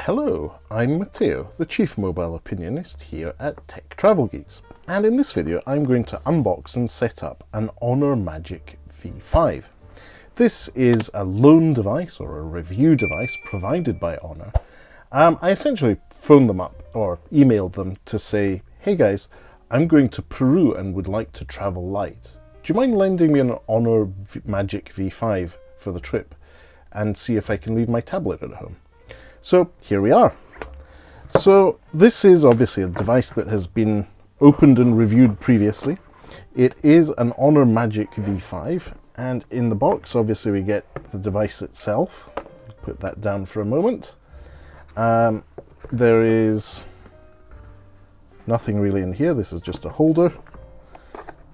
Hello, I'm Matteo, the Chief Mobile Opinionist here at Tech Travel Geeks, and in this video I'm going to unbox and set up an Honor Magic V5. This is a loan device or a review device provided by Honor. I essentially phoned them up or emailed them to say, hey guys, I'm going to Peru and would like to travel light. Do you mind lending me an Honor Magic V5 for the trip and see if I can leave my tablet at home? So here we are. So this is obviously a device that has been opened and reviewed previously. It is an Honor Magic V5, and in the box obviously we get the device itself. Put that down for a moment. There is nothing really in here. This is just a holder.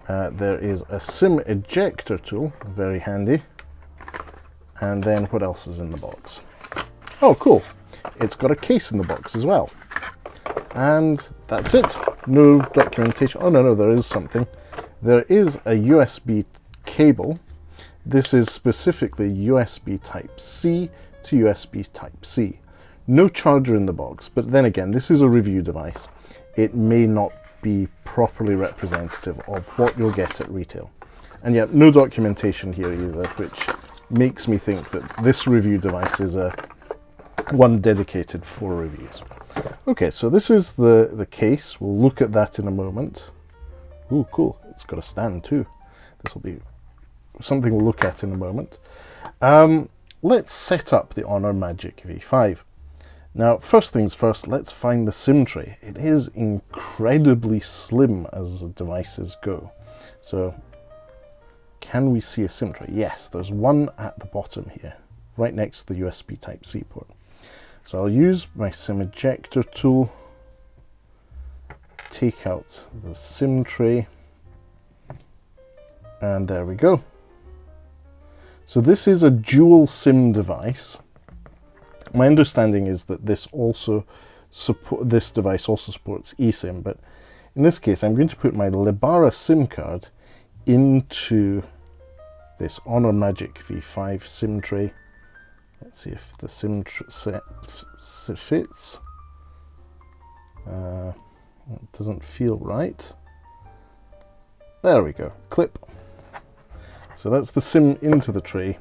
There is a SIM ejector tool, very handy. And then what else is in the box? Oh, cool. It's got a case in the box as well. And that's it. No documentation. Oh, no, there is something. There is a USB cable. This is specifically USB Type-C to USB Type-C. No charger in the box, but then again, this is a review device. It may not be properly representative of what you'll get at retail. And yet, no documentation here either, which makes me think that this review device is one dedicated for reviews. Okay, so this is the case. We'll look at that in a moment. Ooh, cool. It's got a stand too. This will be something we'll look at in a moment. Let's set up the Honor Magic V5. Now, first things first, let's find the SIM tray. It is incredibly slim as devices go. So, can we see a SIM tray? Yes, there's one at the bottom here, right next to the USB Type-C port. So I'll use my SIM ejector tool, take out the SIM tray, and there we go. So this is a dual SIM device. My understanding is that this device also supports eSIM, but in this case I'm going to put my Libara SIM card into this Honor Magic V5 SIM tray. Let's see if the SIM fits. It doesn't feel right. There we go, clip. So that's the SIM into the tray.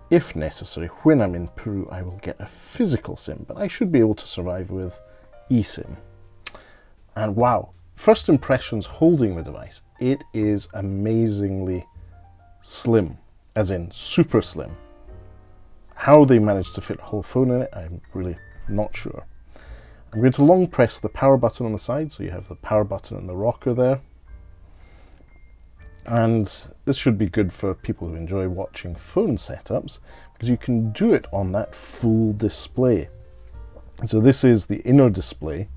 If necessary, when I'm in Peru, I will get a physical SIM, but I should be able to survive with eSIM. And wow, first impressions holding the device, it is amazingly slim, as in super slim. How they managed to fit a whole phone in it, I'm really not sure. I'm going to long press the power button on the side, so you have the power button and the rocker there. And this should be good for people who enjoy watching phone setups, because you can do it on that full display. So this is the inner display,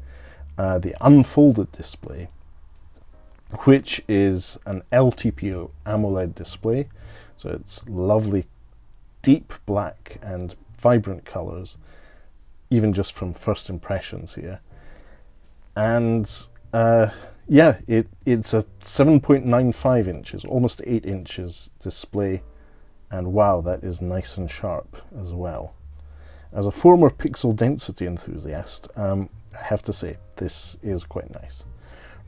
the unfolded display, which is an LTPO AMOLED display. So it's lovely deep black and vibrant colors, even just from first impressions here. And yeah, it's a 7.95 inches, almost 8 inches display, and wow, that is nice and sharp as well. As a former pixel density enthusiast, I have to say, this is quite nice.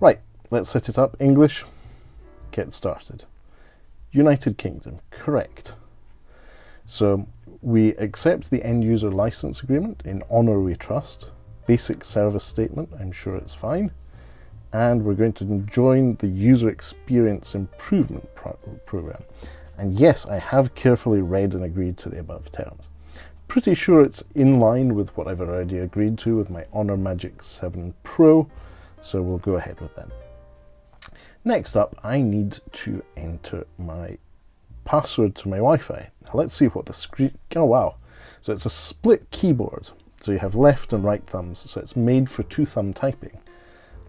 Right, let's set it up. English, get started. United Kingdom, correct. So we accept the end user license agreement. In Honor we trust. Basic service statement, I'm sure it's fine. And we're going to join the user experience improvement program. And yes, I have carefully read and agreed to the above terms. Pretty sure it's in line with what I've already agreed to with my Honor Magic 7 Pro, so we'll go ahead with that. Next up, I need to enter my password to my Wi-Fi. Now let's see what the screen, oh wow. So it's a split keyboard. So you have left and right thumbs, so it's made for two-thumb typing.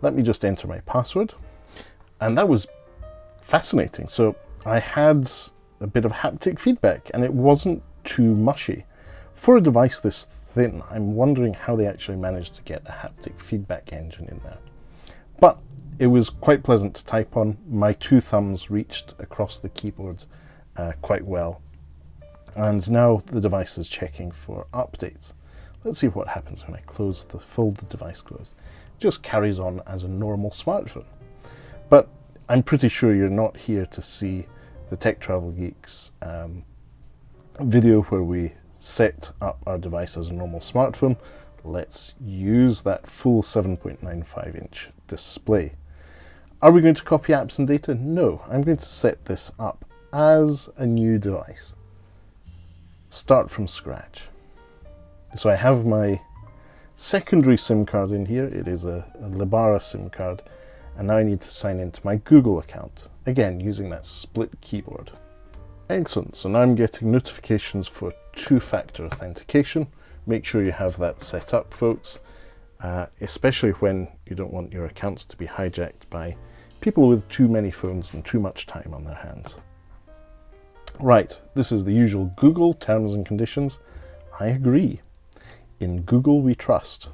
Let me just enter my password. And that was fascinating. So I had a bit of haptic feedback and it wasn't too mushy. For a device this thin, I'm wondering how they actually managed to get a haptic feedback engine in there. But it was quite pleasant to type on. My two thumbs reached across the keyboard quite well. And now the device is checking for updates. Let's see what happens when I fold the device closed. It just carries on as a normal smartphone. But I'm pretty sure you're not here to see the Tech Travel Geeks video where we set up our device as a normal smartphone. Let's use that full 7.95 inch display. Are we going to copy apps and data? No, I'm going to set this up as a new device. Start from scratch. So I have my secondary SIM card in here. It is a Libara SIM card. And now I need to sign into my Google account. Again, using that split keyboard. Excellent, so now I'm getting notifications for two-factor authentication. Make sure you have that set up, folks, especially when you don't want your accounts to be hijacked by people with too many phones and too much time on their hands. Right, this is the usual Google terms and conditions. I agree. In Google we trust.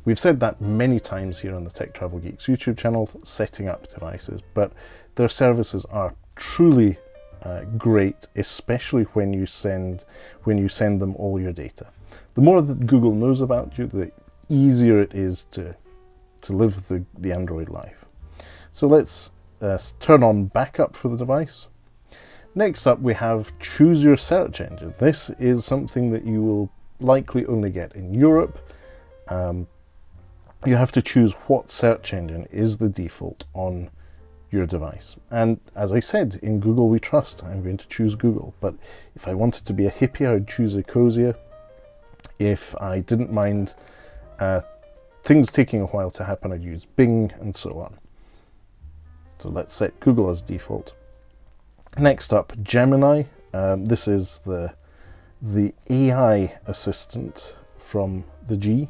We've said that many times here on the Tech Travel Geeks YouTube channel, setting up devices, but their services are truly great, especially when you send them all your data. The more that Google knows about you, the easier it is to live the Android life. So let's turn on backup for the device. Next up, we have choose your search engine. This is something that you will likely only get in Europe. You have to choose what search engine is the default on your device. And as I said, in Google we trust. I'm going to choose Google. But if I wanted to be a hippie, I would choose Ecosia. If I didn't mind things taking a while to happen, I'd use Bing and so on. So let's set Google as default. Next up, Gemini. This is the AI assistant from the G.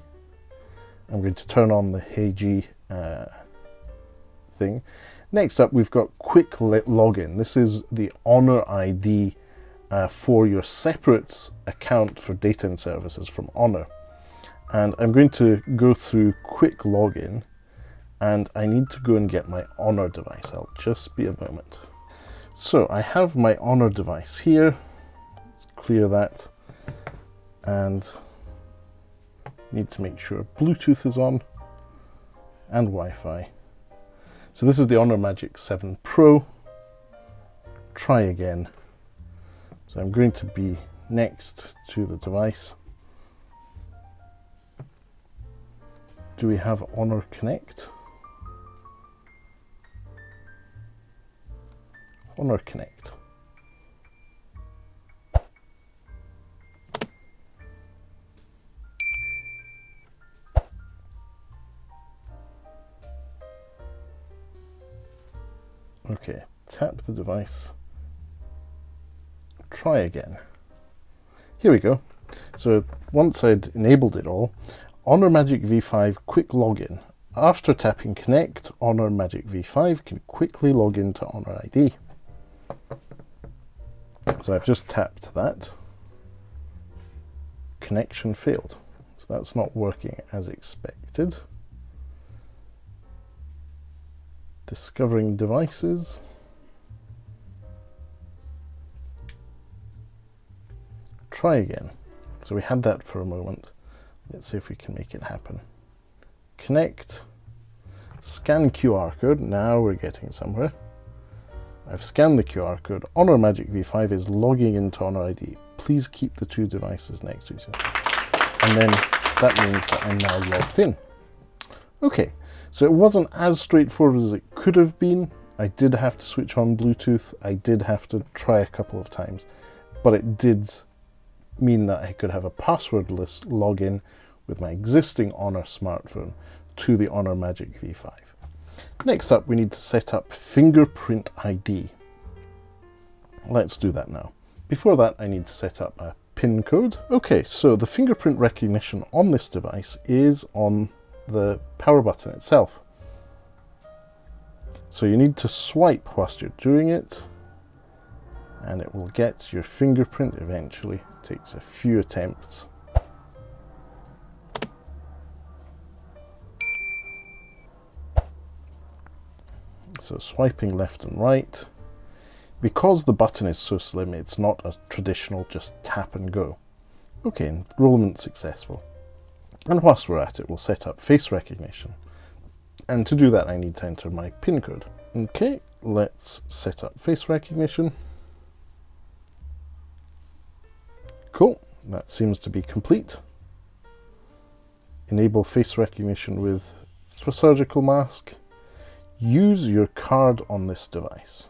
I'm going to turn on the Hey G thing. Next up, we've got quick login. This is the Honor ID for your separate account for data and services from Honor. And I'm going to go through quick login, and I need to go and get my Honor device. I'll just be a moment. So I have my Honor device here. Let's clear that. And need to make sure Bluetooth is on and Wi-Fi. So this is the Honor Magic 7 Pro. Try again. So I'm going to be next to the device. Do we have Honor Connect? Honor Connect. Okay, tap the device. Try again. Here we go. So once I'd enabled it all, Honor Magic V5 Quick Login. After tapping Connect, Honor Magic V5 can quickly log into Honor ID. So I've just tapped that. Connection failed. So that's not working as expected. Discovering devices. Try again. So we had that for a moment. Let's see if we can make it happen. Connect. Scan QR code. Now we're getting somewhere. I've scanned the QR code. Honor Magic V5 is logging into Honor ID. Please keep the two devices next to each other. And then that means that I'm now logged in. Okay. So it wasn't as straightforward as it could have been. I did have to switch on Bluetooth. I did have to try a couple of times, but it did mean that I could have a passwordless login with my existing Honor smartphone to the Honor Magic V5. Next up, we need to set up fingerprint ID. Let's do that now. Before that, I need to set up a PIN code. Okay, so the fingerprint recognition on this device is on the power button itself. So you need to swipe whilst you're doing it, and it will get your fingerprint eventually. It takes a few attempts. So swiping left and right. Because the button is so slim, it's not a traditional just tap and go. Okay, enrollment successful. And whilst we're at it, we'll set up face recognition. And to do that, I need to enter my PIN code. Okay, let's set up face recognition. Cool, that seems to be complete. Enable face recognition for surgical mask. Use your card on this device.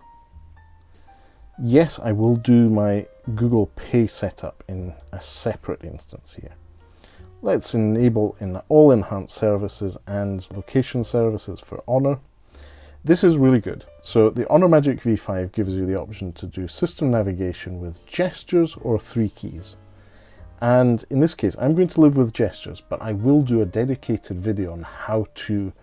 Yes, I will do my Google Pay setup in a separate instance here. Let's enable in all enhanced services and location services for Honor. This is really good. So the Honor Magic V5 gives you the option to do system navigation with gestures or 3 keys. And in this case, I'm going to live with gestures, but I will do a dedicated video on how to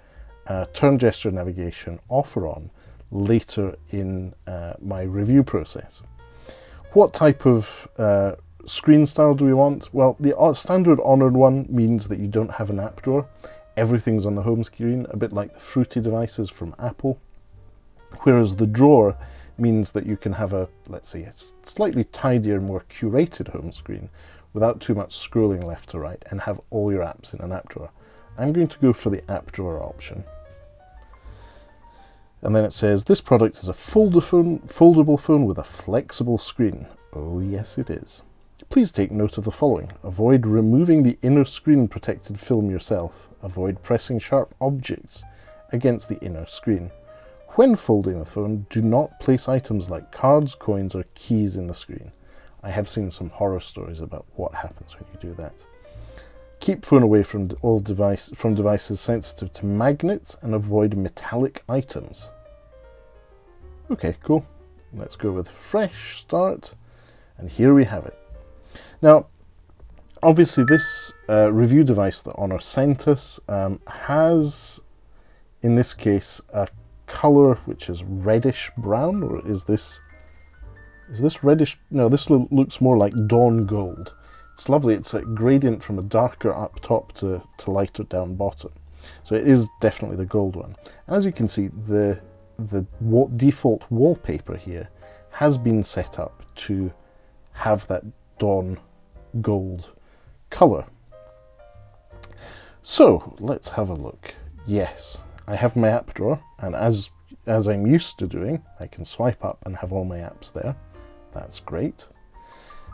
turn gesture navigation off or on later in my review process. What type of screen style do we want? Well, the standard Honored one means that you don't have an app drawer. Everything's on the home screen, a bit like the fruity devices from Apple. Whereas the drawer means that you can have a, let's say, a slightly tidier, more curated home screen without too much scrolling left to right and have all your apps in an app drawer. I'm going to go for the app drawer option. And then it says, this product is a foldable phone with a flexible screen. Oh yes it is. Please take note of the following. Avoid removing the inner screen protected film yourself. Avoid pressing sharp objects against the inner screen. When folding the phone, do not place items like cards, coins or keys in the screen. I have seen some horror stories about what happens when you do that. Keep phone away from devices sensitive to magnets and avoid metallic items. Okay, cool. Let's go with fresh start. And here we have it. Now, obviously this review device that Honor sent us has, in this case, a color which is reddish brown, or is this reddish? No, this looks more like dawn gold. It's lovely. It's a gradient from a darker up top to lighter down bottom. So it is definitely the gold one. And as you can see, the default wallpaper here has been set up to have that dawn gold color. So let's have a look. Yes, I have my app drawer, and as I'm used to doing, I can swipe up and have all my apps there. That's great.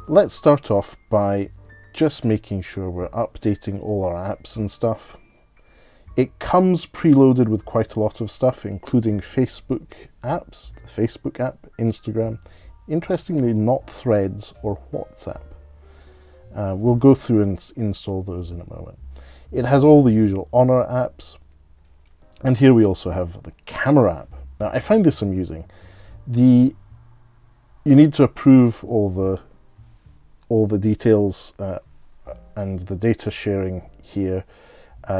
Let's start off by just making sure we're updating all our apps and stuff. It comes preloaded with quite a lot of stuff, including Facebook apps, the Facebook app, Instagram, interestingly not Threads or WhatsApp. We'll go through and install those in a moment. It has all the usual Honor apps, and here we also have the camera app. Now I find this amusing. You need to approve all the details and the data sharing here.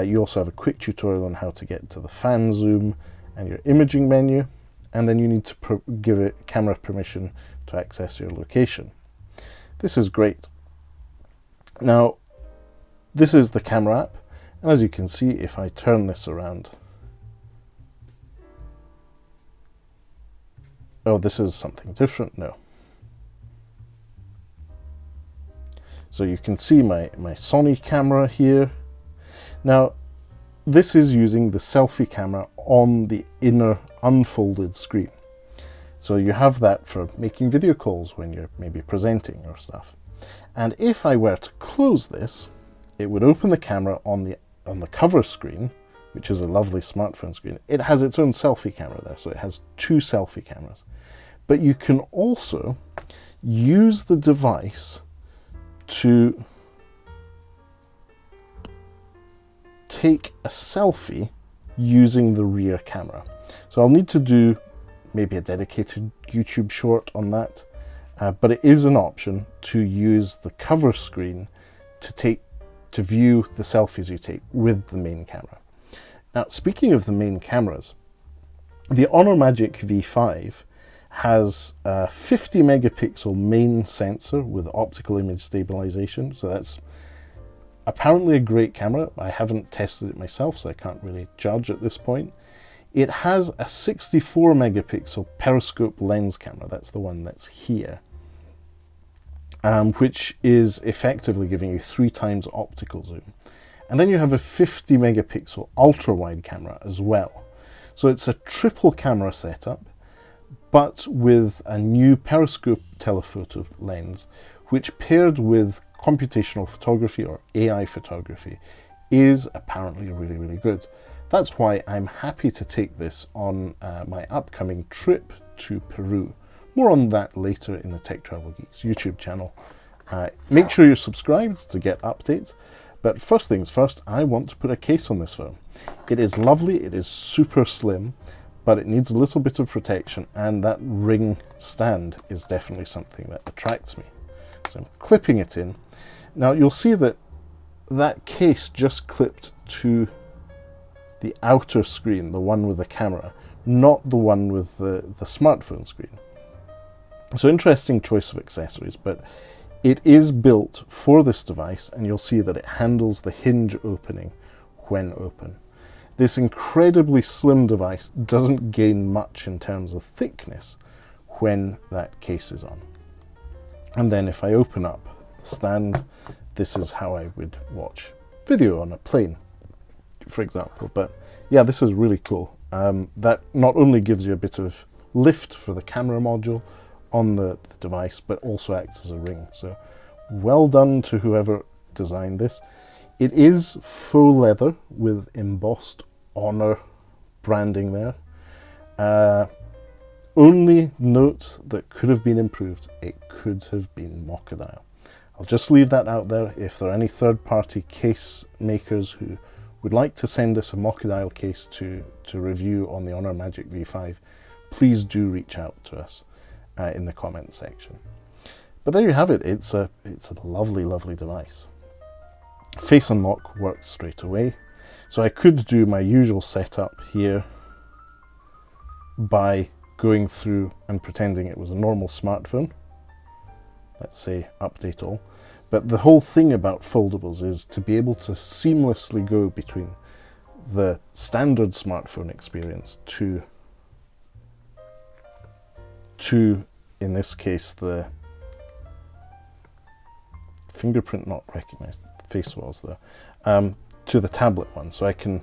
You also have a quick tutorial on how to get to the fan zoom and your imaging menu, and then you need to give it camera permission to access your location. This is great. Now, this is the camera app, and as you can see, if I turn this around, oh, this is something different. No. So you can see my Sony camera here. Now, this is using the selfie camera on the inner unfolded screen. So you have that for making video calls when you're maybe presenting or stuff. And if I were to close this, it would open the camera on the cover screen, which is a lovely smartphone screen. It has its own selfie camera there, so it has 2 selfie cameras. But you can also use the device to take a selfie using the rear camera. So I'll need to do maybe a dedicated YouTube short on that, but it is an option to use the cover screen to view the selfies you take with the main camera. Now, speaking of the main cameras, the Honor Magic V5 has a 50 megapixel main sensor with optical image stabilization, so that's apparently a great camera. I haven't tested it myself, so I can't really judge at this point. It has a 64 megapixel periscope lens camera. That's the one that's here. which is effectively giving you 3 times optical zoom. And then you have a 50 megapixel ultra wide camera as well. So it's a triple camera setup, but with a new periscope telephoto lens, which paired with computational photography or AI photography is apparently really, really good. That's why I'm happy to take this on my upcoming trip to Peru. More on that later in the Tech Travel Geeks YouTube channel. Make sure you're subscribed to get updates. But first things first, I want to put a case on this phone. It is lovely, it is super slim, but it needs a little bit of protection, and that ring stand is definitely something that attracts me. So I'm clipping it in. Now you'll see that that case just clipped to the outer screen, the one with the camera, not the one with the smartphone screen. So interesting choice of accessories, but it is built for this device, and you'll see that it handles the hinge opening when open. This incredibly slim device doesn't gain much in terms of thickness when that case is on. And then if I open up the stand, this is how I would watch video on a plane, for example. But yeah, this is really cool. That not only gives you a bit of lift for the camera module on the device, but also acts as a ring. So well done to whoever designed this. It is faux leather with embossed Honor branding there. Only note that could have been improved, it could have been Mokadial. I'll just leave that out there. If there are any third-party case makers who would like to send us a Mokadial case to review on the Honor Magic V5, please do reach out to us in the comments section. But there you have it. It's a lovely, lovely device. Face unlock works straight away. So I could do my usual setup here by going through and pretending it was a normal smartphone. Let's say update all. But the whole thing about foldables is to be able to seamlessly go between the standard smartphone experience to in this case, the fingerprint not recognized, face was there, to the tablet one. So I can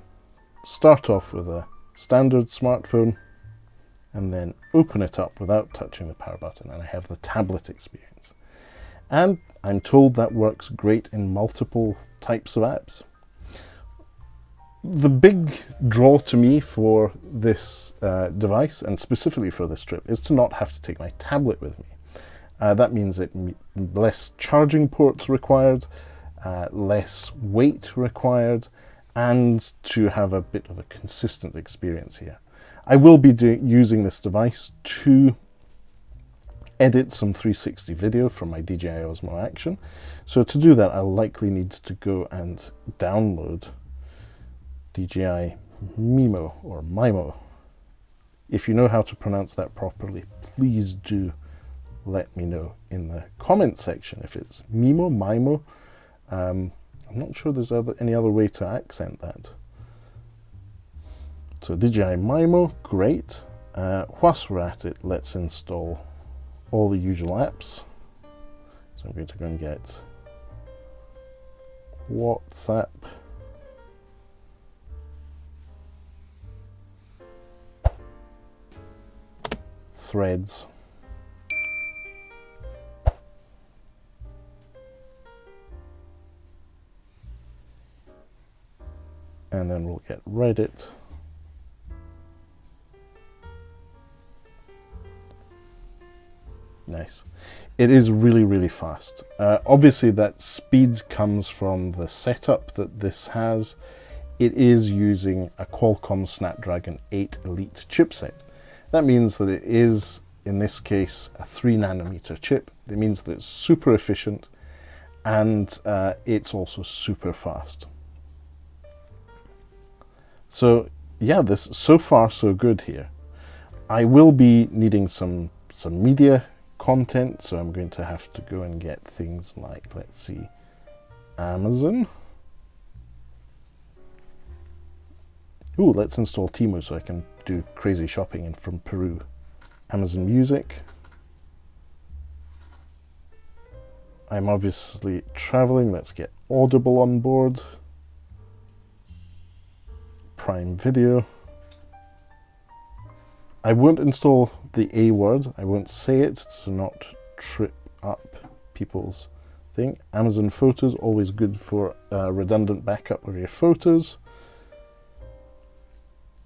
start off with a standard smartphone and then open it up without touching the power button, and I have the tablet experience. And I'm told that works great in multiple types of apps. The big draw to me for this device, and specifically for this trip, is to not have to take my tablet with me. That means less charging ports required, less weight required, and to have a bit of a consistent experience here. I will be using this device to edit some 360 video from my DJI Osmo Action. So to do that, I'll likely need to go and download DJI Mimo or Mimo. If you know how to pronounce that properly, please do let me know in the comment section if it's Mimo, Mimo. I'm not sure there's any other way to accent that. So DJI Mimo, great. Whilst we're at it, let's install all the usual apps. So I'm going to go and get WhatsApp, Threads, and then we'll get Reddit, nice. It is really, really fast. Obviously that speed comes from the setup that this has. It is using a Qualcomm Snapdragon 8 Elite chipset. That means that it is, in this case, a 3nm chip. It means that it's super efficient, and it's also super fast. So yeah, this so far so good here. I will be needing some media content, so I'm going to have to go and get things like, let's see, Amazon. Ooh, let's install Temu so I can do crazy shopping from Peru. Amazon Music. I'm obviously traveling. Let's get Audible on board. Prime Video. I won't install the A word. I won't say it to not trip up people's thing. Amazon Photos, always good for redundant backup of your photos.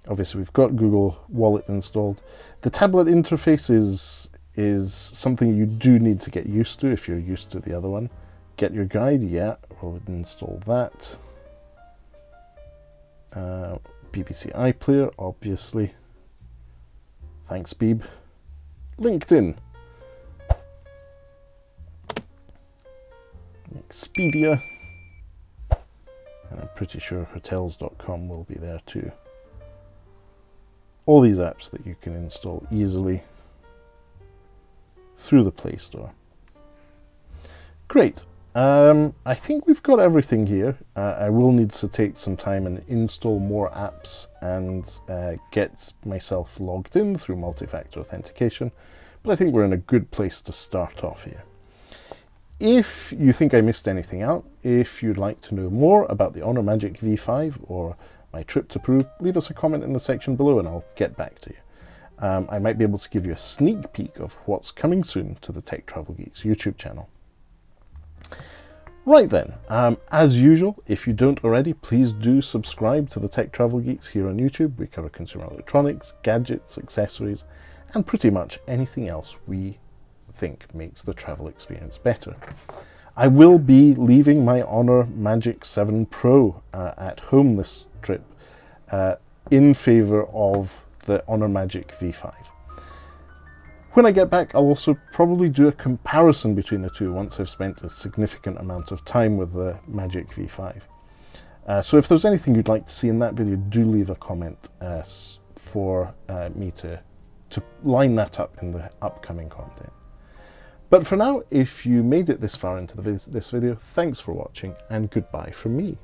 Obviously, we've got Google Wallet installed. The tablet interface is something you do need to get used to if you're used to the other one. Get Your Guide, yeah, we'll install that. BBC iPlayer, obviously. Thanks, Beeb. LinkedIn. Expedia. And I'm pretty sure hotels.com will be there too. All these apps that you can install easily through the Play Store. Great. I think we've got everything here. I will need to take some time and install more apps and get myself logged in through multi-factor authentication, but I think we're in a good place to start off here. If you think I missed anything out, if you'd like to know more about the Honor Magic V5 or my trip to Peru, leave us a comment in the section below and I'll get back to you. I might be able to give you a sneak peek of what's coming soon to the Tech Travel Geeks YouTube channel. Right then, as usual, if you don't already, please do subscribe to the Tech Travel Geeks here on YouTube. We cover consumer electronics, gadgets, accessories, and pretty much anything else we think makes the travel experience better. I will be leaving my Honor Magic 7 Pro at home this trip in favour of the Honor Magic V5. When I get back, I'll also probably do a comparison between the two once I've spent a significant amount of time with the Magic V5. So if there's anything you'd like to see in that video, do leave a comment for me to line that up in the upcoming content. But for now, if you made it this far into this video, thanks for watching and goodbye from me.